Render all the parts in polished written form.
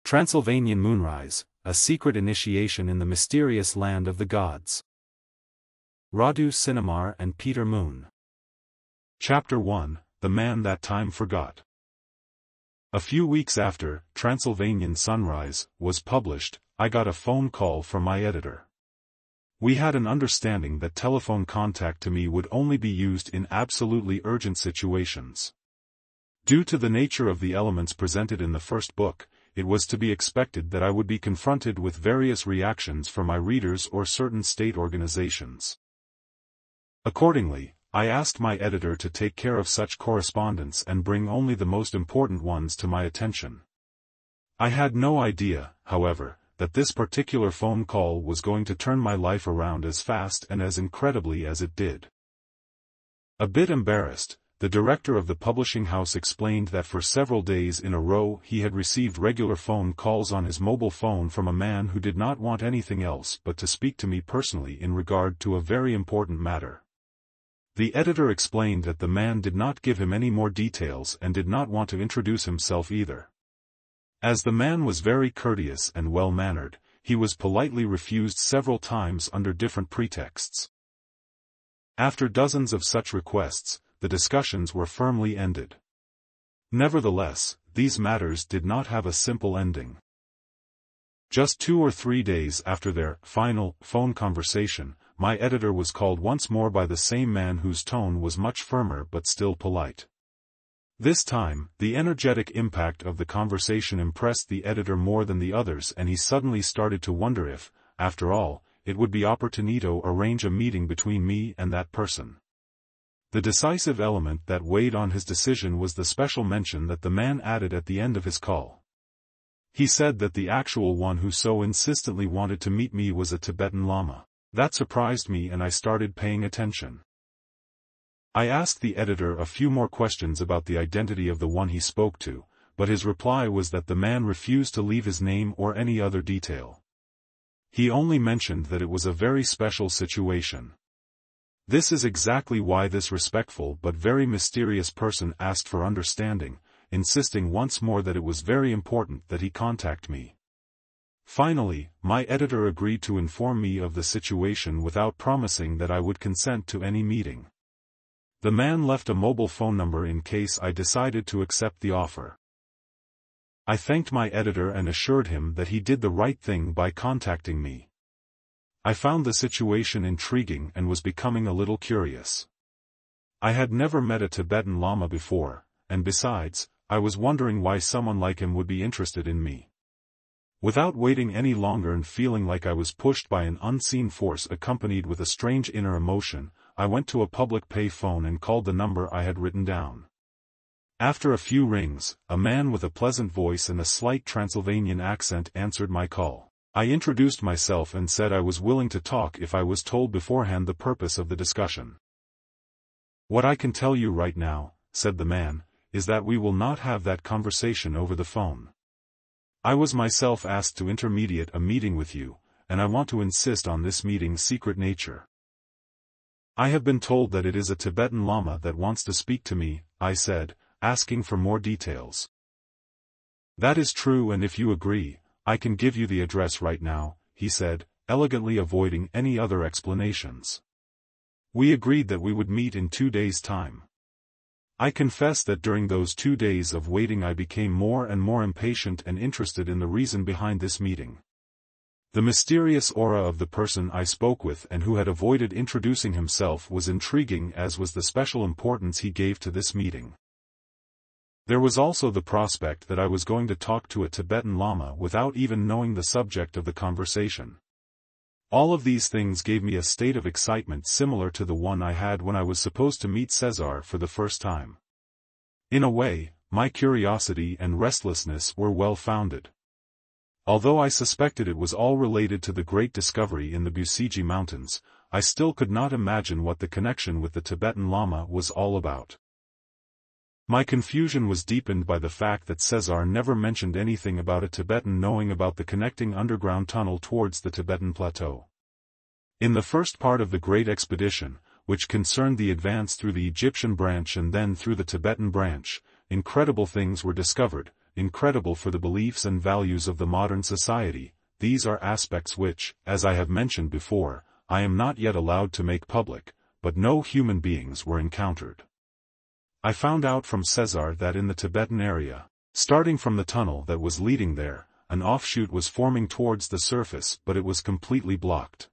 Transylvanian Moonrise, a secret initiation in the mysterious land of the gods. Radu Sinamar and Peter Moon. Chapter 1, The Man That Time Forgot. A few weeks after Transylvanian Sunrise was published, I got a phone call from my editor. We had an understanding that telephone contact to me would only be used in absolutely urgent situations. Due to the nature of the elements presented in the first book, it was to be expected that I would be confronted with various reactions from my readers or certain state organizations. Accordingly, I asked my editor to take care of such correspondence and bring only the most important ones to my attention. I had no idea, however, that this particular phone call was going to turn my life around as fast and as incredibly as it did. A bit embarrassed, the director of the publishing house explained that for several days in a row he had received regular phone calls on his mobile phone from a man who did not want anything else but to speak to me personally in regard to a very important matter. The editor explained that the man did not give him any more details and did not want to introduce himself either. As the man was very courteous and well-mannered, he was politely refused several times under different pretexts. After dozens of such requests, the discussions were firmly ended. Nevertheless, these matters did not have a simple ending. Just 2 or 3 days after their final phone conversation, my editor was called once more by the same man whose tone was much firmer but still polite. This time, the energetic impact of the conversation impressed the editor more than the others, and he suddenly started to wonder if, after all, it would be opportunito arrange a meeting between me and that person. The decisive element that weighed on his decision was the special mention that the man added at the end of his call. He said that the actual one who so insistently wanted to meet me was a Tibetan Lama. That surprised me and I started paying attention. I asked the editor a few more questions about the identity of the one he spoke to, but his reply was that the man refused to leave his name or any other detail. He only mentioned that it was a very special situation. This is exactly why this respectful but very mysterious person asked for understanding, insisting once more that it was very important that he contact me. Finally, my editor agreed to inform me of the situation without promising that I would consent to any meeting. The man left a mobile phone number in case I decided to accept the offer. I thanked my editor and assured him that he did the right thing by contacting me. I found the situation intriguing and was becoming a little curious. I had never met a Tibetan Lama before, and besides, I was wondering why someone like him would be interested in me. Without waiting any longer and feeling like I was pushed by an unseen force accompanied with a strange inner emotion, I went to a public pay phone and called the number I had written down. After a few rings, a man with a pleasant voice and a slight Transylvanian accent answered my call. I introduced myself and said I was willing to talk if I was told beforehand the purpose of the discussion. "What I can tell you right now," said the man, "is that we will not have that conversation over the phone. I was myself asked to intermediate a meeting with you, and I want to insist on this meeting's secret nature." "I have been told that it is a Tibetan Lama that wants to speak to me," I said, asking for more details. "That is true, and if you agree, I can give you the address right now," he said, elegantly avoiding any other explanations. We agreed that we would meet in 2 days' time. I confess that during those 2 days of waiting I became more and more impatient and interested in the reason behind this meeting. The mysterious aura of the person I spoke with and who had avoided introducing himself was intriguing, as was the special importance he gave to this meeting. There was also the prospect that I was going to talk to a Tibetan Lama without even knowing the subject of the conversation. All of these things gave me a state of excitement similar to the one I had when I was supposed to meet Cesar for the first time. In a way, my curiosity and restlessness were well-founded. Although I suspected it was all related to the great discovery in the Busiji Mountains, I still could not imagine what the connection with the Tibetan Lama was all about. My confusion was deepened by the fact that Cesar never mentioned anything about a Tibetan knowing about the connecting underground tunnel towards the Tibetan Plateau. In the first part of the Great Expedition, which concerned the advance through the Egyptian branch and then through the Tibetan branch, incredible things were discovered, incredible for the beliefs and values of the modern society. These are aspects which, as I have mentioned before, I am not yet allowed to make public, but no human beings were encountered. I found out from Cesar that in the Tibetan area, starting from the tunnel that was leading there, an offshoot was forming towards the surface, but it was completely blocked.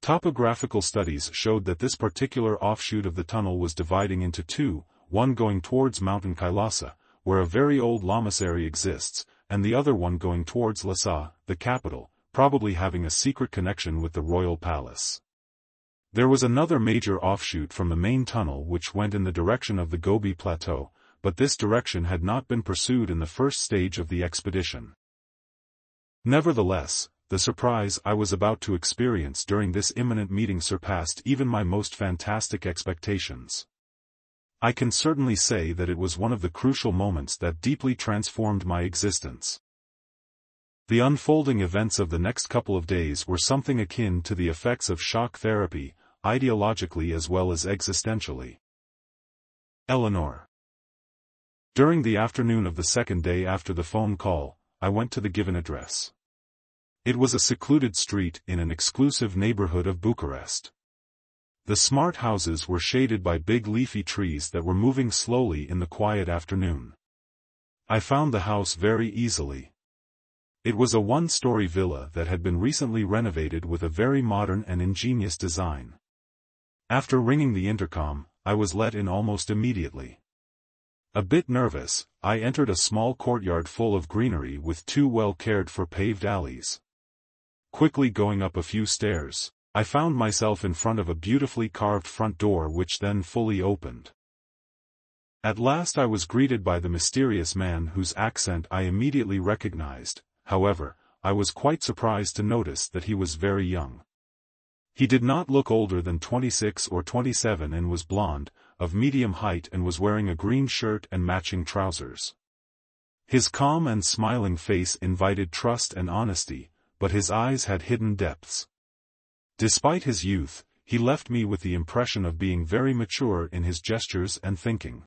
Topographical studies showed that this particular offshoot of the tunnel was dividing into two, one going towards Mountain Kailasa, where a very old lamasery exists, and the other one going towards Lhasa, the capital, probably having a secret connection with the royal palace. There was another major offshoot from the main tunnel which went in the direction of the Gobi Plateau, but this direction had not been pursued in the first stage of the expedition. Nevertheless, the surprise I was about to experience during this imminent meeting surpassed even my most fantastic expectations. I can certainly say that it was one of the crucial moments that deeply transformed my existence. The unfolding events of the next couple of days were something akin to the effects of shock therapy, ideologically as well as existentially. Eleanor. During the afternoon of the second day after the phone call, I went to the given address. It was a secluded street in an exclusive neighborhood of Bucharest. The smart houses were shaded by big leafy trees that were moving slowly in the quiet afternoon. I found the house very easily. It was a one-story villa that had been recently renovated with a very modern and ingenious design. After ringing the intercom, I was let in almost immediately. A bit nervous, I entered a small courtyard full of greenery with two well-cared-for paved alleys. Quickly going up a few stairs, I found myself in front of a beautifully carved front door which then fully opened. At last I was greeted by the mysterious man whose accent I immediately recognized. However, I was quite surprised to notice that he was very young. He did not look older than 26 or 27 and was blond, of medium height and was wearing a green shirt and matching trousers. His calm and smiling face invited trust and honesty, but his eyes had hidden depths. Despite his youth, he left me with the impression of being very mature in his gestures and thinking.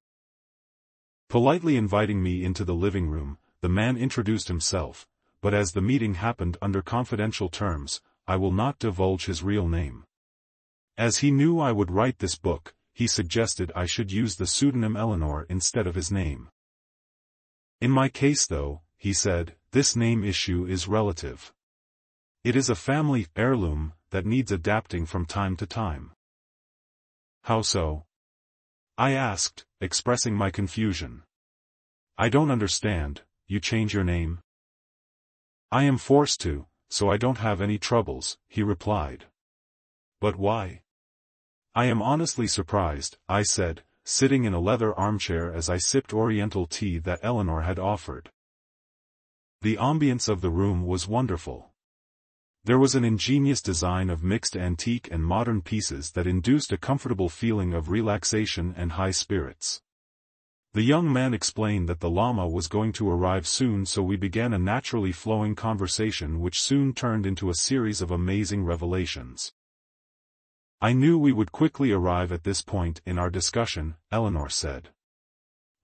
Politely inviting me into the living room, the man introduced himself, but as the meeting happened under confidential terms, I will not divulge his real name. As he knew I would write this book, he suggested I should use the pseudonym Eleanor instead of his name. In my case though, he said, this name issue is relative. It is a family heirloom that needs adapting from time to time. How so? I asked, expressing my confusion. I don't understand, you change your name? I am forced to, so I don't have any troubles, he replied. But why? I am honestly surprised, I said, sitting in a leather armchair as I sipped oriental tea that Eleanor had offered. The ambience of the room was wonderful. There was an ingenious design of mixed antique and modern pieces that induced a comfortable feeling of relaxation and high spirits. The young man explained that the Lama was going to arrive soon, so we began a naturally flowing conversation which soon turned into a series of amazing revelations. I knew we would quickly arrive at this point in our discussion, Eleanor said.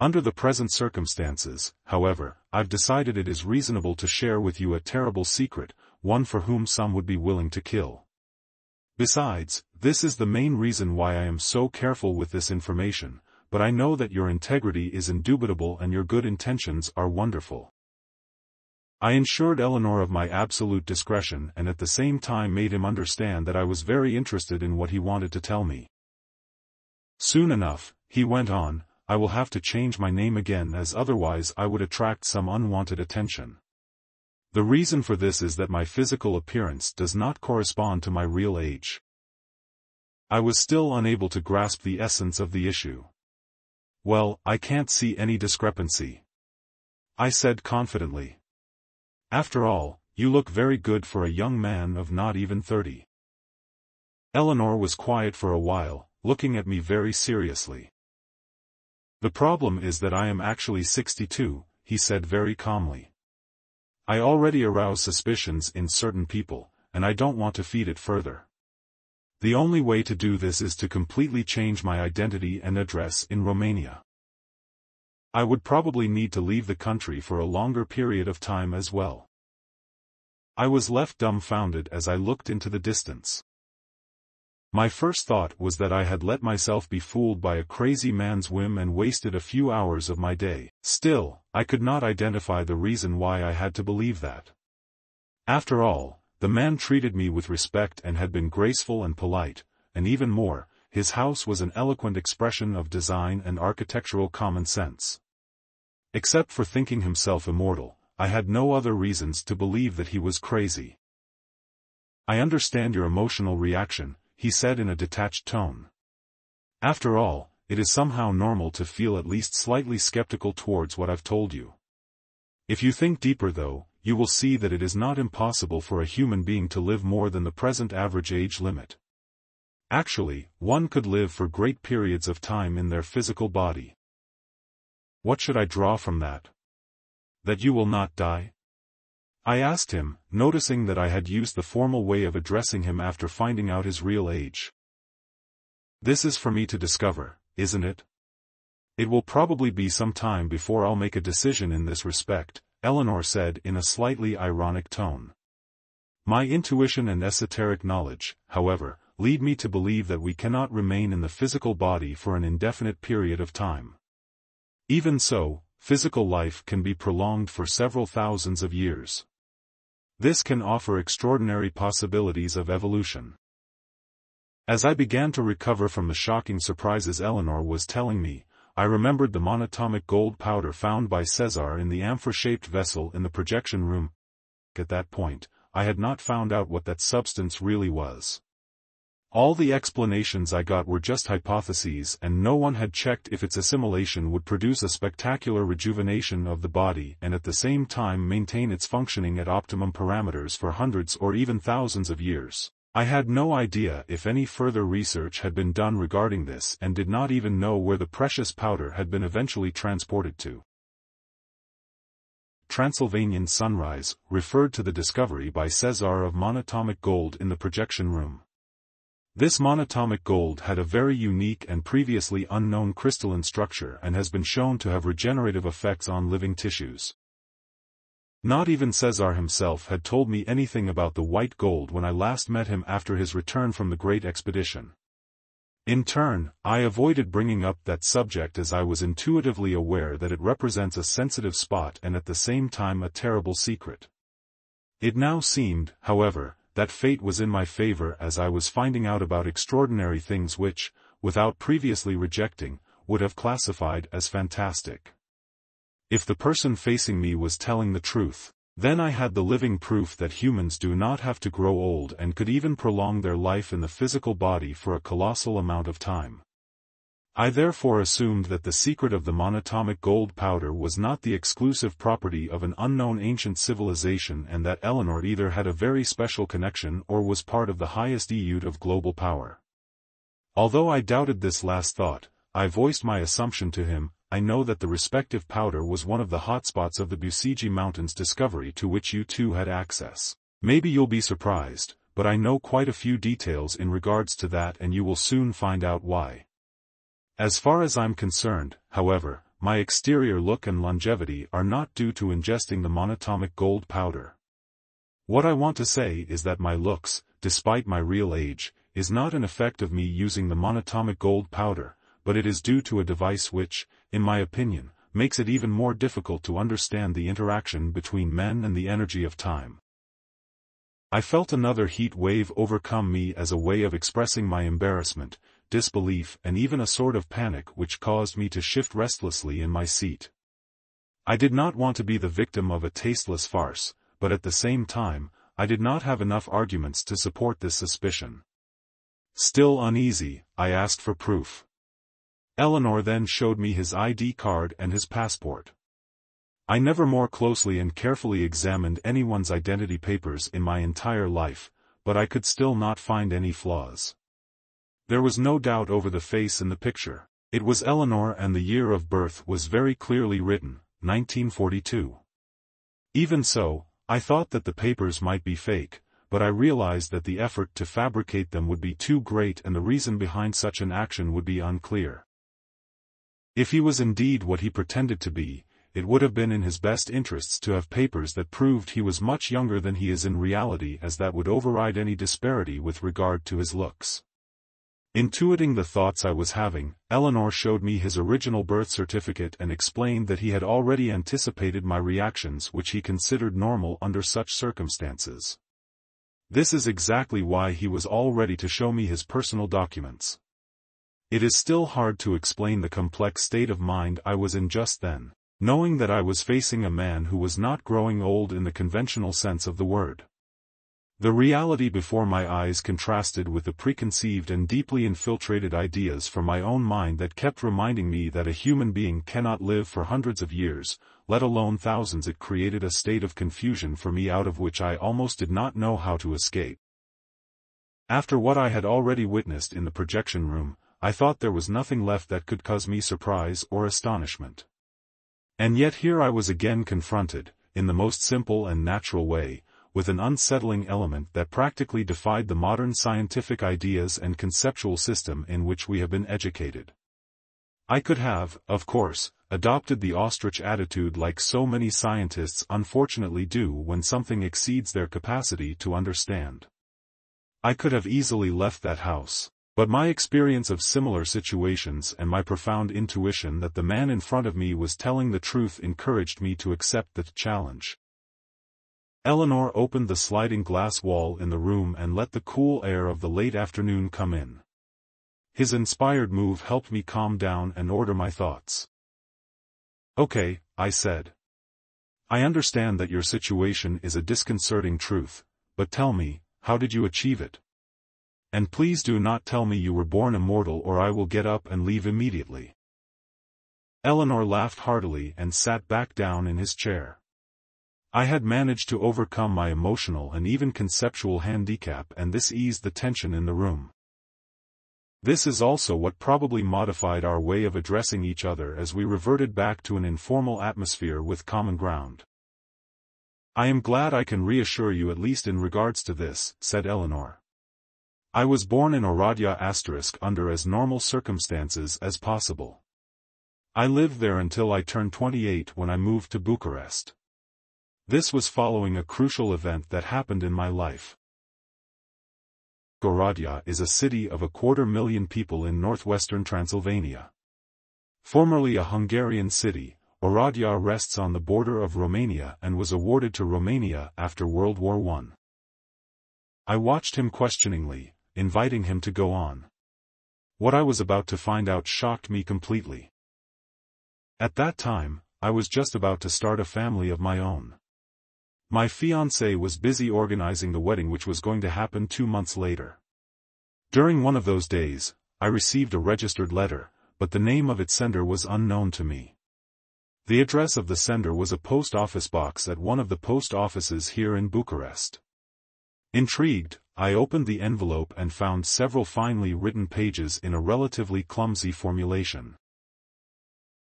Under the present circumstances, however, I've decided it is reasonable to share with you a terrible secret, one for whom some would be willing to kill. Besides, this is the main reason why I am so careful with this information, but I know that your integrity is indubitable and your good intentions are wonderful. I assured Eleanor of my absolute discretion and at the same time made him understand that I was very interested in what he wanted to tell me. Soon enough, he went on, I will have to change my name again as otherwise I would attract some unwanted attention. The reason for this is that my physical appearance does not correspond to my real age. I was still unable to grasp the essence of the issue. Well, I can't see any discrepancy, I said confidently. After all, you look very good for a young man of not even 30. Eleanor was quiet for a while, looking at me very seriously. The problem is that I am actually 62, he said very calmly. I already arouse suspicions in certain people, and I don't want to feed it further. The only way to do this is to completely change my identity and address in Romania. I would probably need to leave the country for a longer period of time as well. I was left dumbfounded as I looked into the distance. My first thought was that I had let myself be fooled by a crazy man's whim and wasted a few hours of my day. Still, I could not identify the reason why I had to believe that. After all, the man treated me with respect and had been graceful and polite, and even more, his house was an eloquent expression of design and architectural common sense. Except for thinking himself immortal, I had no other reasons to believe that he was crazy. "I understand your emotional reaction," he said in a detached tone. "After all, it is somehow normal to feel at least slightly skeptical towards what I've told you. If you think deeper though, you will see that it is not impossible for a human being to live more than the present average age limit. Actually, one could live for great periods of time in their physical body." "What should I draw from that? That you will not die?" I asked him, noticing that I had used the formal way of addressing him after finding out his real age. "This is for me to discover, isn't it? It will probably be some time before I'll make a decision in this respect," Eleanor said in a slightly ironic tone. "My intuition and esoteric knowledge, however, lead me to believe that we cannot remain in the physical body for an indefinite period of time. Even so, physical life can be prolonged for several thousands of years. This can offer extraordinary possibilities of evolution." As I began to recover from the shocking surprises Eleanor was telling me, I remembered the monatomic gold powder found by Cesar in the amphor-shaped vessel in the projection room. At that point, I had not found out what that substance really was. All the explanations I got were just hypotheses, and no one had checked if its assimilation would produce a spectacular rejuvenation of the body and at the same time maintain its functioning at optimum parameters for hundreds or even thousands of years. I had no idea if any further research had been done regarding this and did not even know where the precious powder had been eventually transported to. Transylvanian sunrise referred to the discovery by Cesar of monatomic gold in the projection room. This monatomic gold had a very unique and previously unknown crystalline structure and has been shown to have regenerative effects on living tissues. Not even Cesar himself had told me anything about the white gold when I last met him after his return from the Great Expedition. In turn, I avoided bringing up that subject as I was intuitively aware that it represents a sensitive spot and at the same time a terrible secret. It now seemed, however, that fate was in my favor as I was finding out about extraordinary things which, without previously rejecting, would have classified as fantastic. If the person facing me was telling the truth, then I had the living proof that humans do not have to grow old and could even prolong their life in the physical body for a colossal amount of time. I therefore assumed that the secret of the monatomic gold powder was not the exclusive property of an unknown ancient civilization and that Eleanor either had a very special connection or was part of the highest eute of global power. Although I doubted this last thought, I voiced my assumption to him. I know that the respective powder was one of the hotspots of the Busigi Mountains discovery to which you two had access. Maybe you'll be surprised, but I know quite a few details in regards to that and you will soon find out why. As far as I'm concerned, however, my exterior look and longevity are not due to ingesting the monatomic gold powder. What I want to say is that my looks, despite my real age, is not an effect of me using the monatomic gold powder, but it is due to a device which, in my opinion, makes it even more difficult to understand the interaction between men and the energy of time. I felt another heat wave overcome me as a way of expressing my embarrassment, disbelief and even a sort of panic which caused me to shift restlessly in my seat. I did not want to be the victim of a tasteless farce, but at the same time, I did not have enough arguments to support this suspicion. Still uneasy, I asked for proof. Eleanor then showed me his ID card and his passport. I never more closely and carefully examined anyone's identity papers in my entire life, but I could still not find any flaws. There was no doubt over the face in the picture. It was Eleanor and the year of birth was very clearly written, 1942. Even so, I thought that the papers might be fake, but I realized that the effort to fabricate them would be too great and the reason behind such an action would be unclear. If he was indeed what he pretended to be, it would have been in his best interests to have papers that proved he was much younger than he is in reality, as that would override any disparity with regard to his looks. Intuiting the thoughts I was having, Eleanor showed me his original birth certificate and explained that he had already anticipated my reactions, which he considered normal under such circumstances. This is exactly why he was all ready to show me his personal documents. It is still hard to explain the complex state of mind I was in just then, knowing that I was facing a man who was not growing old in the conventional sense of the word. The reality before my eyes contrasted with the preconceived and deeply infiltrated ideas from my own mind that kept reminding me that a human being cannot live for hundreds of years, let alone thousands. It created a state of confusion for me out of which I almost did not know how to escape. After what I had already witnessed in the projection room, I thought there was nothing left that could cause me surprise or astonishment. And yet here I was again confronted, in the most simple and natural way, with an unsettling element that practically defied the modern scientific ideas and conceptual system in which we have been educated. I could have, of course, adopted the ostrich attitude like so many scientists unfortunately do when something exceeds their capacity to understand. I could have easily left that house, but my experience of similar situations and my profound intuition that the man in front of me was telling the truth encouraged me to accept the challenge. Eleanor opened the sliding glass wall in the room and let the cool air of the late afternoon come in. His inspired move helped me calm down and order my thoughts. "Okay," I said. "I understand that your situation is a disconcerting truth, but tell me, how did you achieve it? And please do not tell me you were born immortal, or I will get up and leave immediately." Eleanor laughed heartily and sat back down in his chair. I had managed to overcome my emotional and even conceptual handicap, and this eased the tension in the room. This is also what probably modified our way of addressing each other as we reverted back to an informal atmosphere with common ground. "I am glad I can reassure you at least in regards to this," said Eleanor. "I was born in Oradea * under as normal circumstances as possible. I lived there until I turned 28 when I moved to Bucharest. This was following a crucial event that happened in my life. Oradea is a city of 250,000 people in northwestern Transylvania. Formerly a Hungarian city, Oradea rests on the border of Romania and was awarded to Romania after World War I. I watched him questioningly, inviting him to go on. What I was about to find out shocked me completely. At that time, I was just about to start a family of my own. My fiancée was busy organizing the wedding, which was going to happen 2 months later. During one of those days, I received a registered letter, but the name of its sender was unknown to me. The address of the sender was a post office box at one of the post offices here in Bucharest. Intrigued, I opened the envelope and found several finely written pages in a relatively clumsy formulation.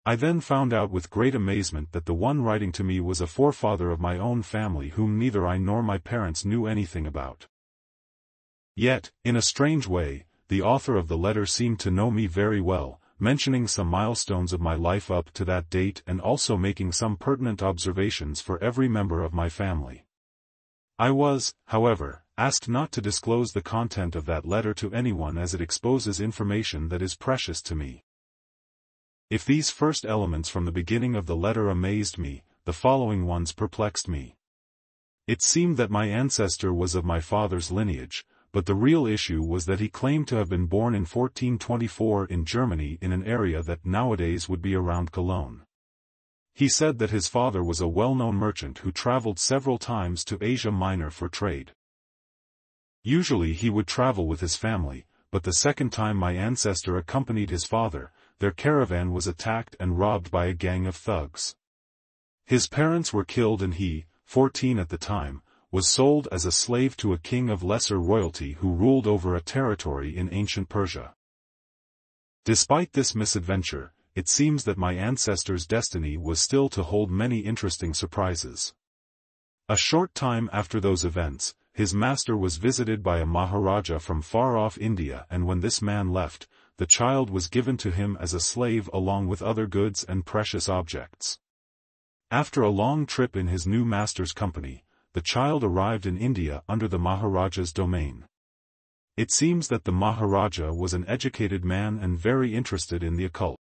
I then found out with great amazement that the one writing to me was a forefather of my own family whom neither I nor my parents knew anything about. Yet, in a strange way, the author of the letter seemed to know me very well, mentioning some milestones of my life up to that date and also making some pertinent observations for every member of my family. I was, however, asked not to disclose the content of that letter to anyone as it exposes information that is precious to me. If these first elements from the beginning of the letter amazed me, the following ones perplexed me. It seemed that my ancestor was of my father's lineage, but the real issue was that he claimed to have been born in 1424 in Germany in an area that nowadays would be around Cologne. He said that his father was a well-known merchant who traveled several times to Asia Minor for trade. Usually he would travel with his family, but the second time my ancestor accompanied his father, their caravan was attacked and robbed by a gang of thugs. His parents were killed and he, 14 at the time, was sold as a slave to a king of lesser royalty who ruled over a territory in ancient Persia. Despite this misadventure, it seems that my ancestor's destiny was still to hold many interesting surprises. A short time after those events, his master was visited by a Maharaja from far-off India, and when this man left, the child was given to him as a slave along with other goods and precious objects. After a long trip in his new master's company, the child arrived in India under the Maharaja's domain. It seems that the Maharaja was an educated man and very interested in the occult.